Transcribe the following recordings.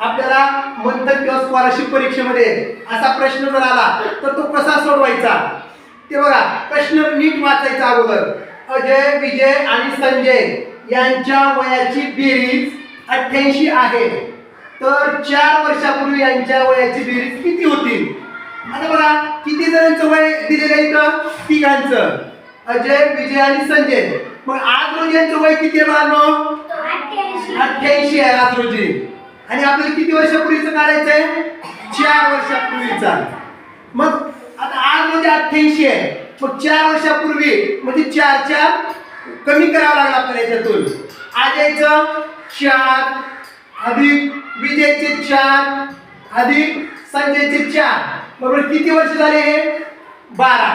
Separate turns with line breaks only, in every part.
आपल्याला मंथन किंवा स्कॉलरशिप परीक्षेमध्ये असा प्रश्न जर आला तर तो कसा सोडवायचा ते बघा. प्रश्न नीट वाचायचा अगोदर. अजय, विजय आणि संजय यांच्या वयाची बेरीज 88 आहे, तर 4 वर्षापूर्वी यांच्या वयाची बेरीज किती होती? आता बघा किती जणांचं वय दिलेलं आहे इथं? तिघांचं, अजय, विजय आणि संजय. मग आज रोजी यांचं वय किती आहे बाळांनो? 88 आहे आज रोजी. आणि आपल्याला किती वर्षापूर्वीचं काढायचंय? 4 वर्षापूर्वीचा. मग आता आज रोजी 88 आहे, मग 4 वर्षापूर्वी म्हणजे 4 कमी करावं लागलं आपल्याला याच्यातून. अजयचं 4 अधिक विजयचे 4 अधिक संजयचे 4 बरोबर किती वर्ष झाले? हे 12.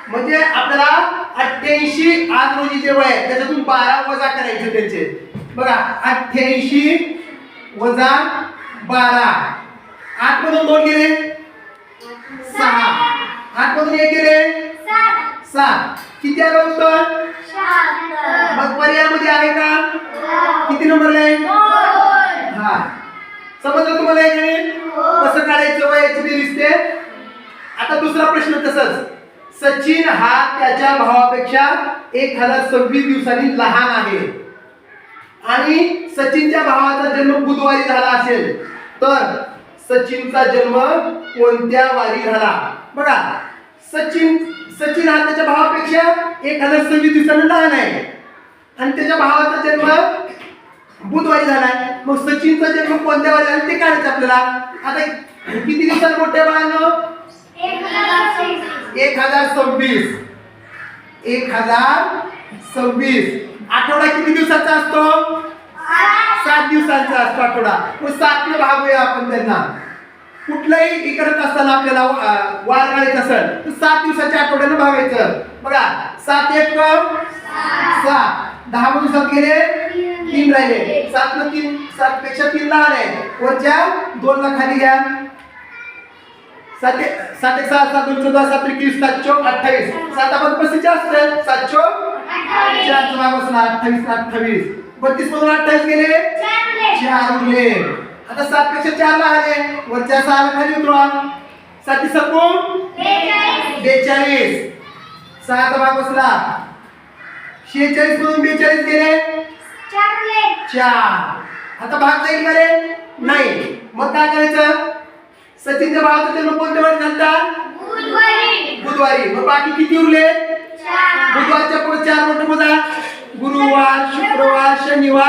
म्हणजे आपल्याला 88 आज रोजी जे वय आहे त्याच्यातून 12 वजा करायचे त्याचे. बघा 88 वजा 12. 8 मधून 2 गेले 6, 8 मधून 1 गेले 7. किती आलं उत्तर? मग पर्यायामध्ये आहे का? किती नंबरला आहे? हा, समजलं तुम्हाला हे गणित कसं काढायचं वयाची बेरीज ते? आता दुसरा प्रश्न तसंच. सचिन हा त्याच्या भावापेक्षा 1026 दिवसांनी लहान आहे आणि सचिनच्या भावाचा जन्म बुधवारी झाला असेल, तर सचिनचा जन्म कोणत्या वारी झाला? बघा सचिन हा त्याच्या भावापेक्षा 1026 दिवसांनी लहान आहे आणि त्याच्या भावाचा जन्म बुधवारी झालाय. मग सचिनचा जन्म कोणत्या वारी झाला ते काढायचं आपल्याला. आता किती दिवसांनी मोठे बाळांनो? 1026. 1026. आठवडा किती दिवसाचा असतो? 7 दिवसांचा असतो आठवडा. मग 7 ने भागूया आपण त्यांना. कुठलाही करत असताना आपल्याला वार काढायचा असेल तर 7 दिवसाच्या आठवड्यानं भागायचं. बघा 7 1 7. 10 मधून 7 गेले 3 राहिले. 7 न 3 7 पेक्षा 3 लहान आहे. वरच्या 2 ला खाली घ्या. 7 1 6 7 2 14 7 21 7 4 28. 7 आपण 35 जास्त आहे. 7 4 4 चा भाग बसला 28 28. 32 मधून 28 गेले 4 उरले. आता 7 पेक्षा 4 लहान आहे. वरच्या 6 ला खाली उतरवा. 7 सकून 42. 6 चा भाग बसला 46 मधून 42 गेले 4. आता भाग जाईल का रे? नाही. मग काय करायचं? सचिनच्या भावाचा जन्म कोणत्या वारी झाला? बुधवारी. मग बाकी किती उरले? बुधवारच्या पुढे 4 मोठे मोजा. गुरुवार, शुक्रवार, शनिवार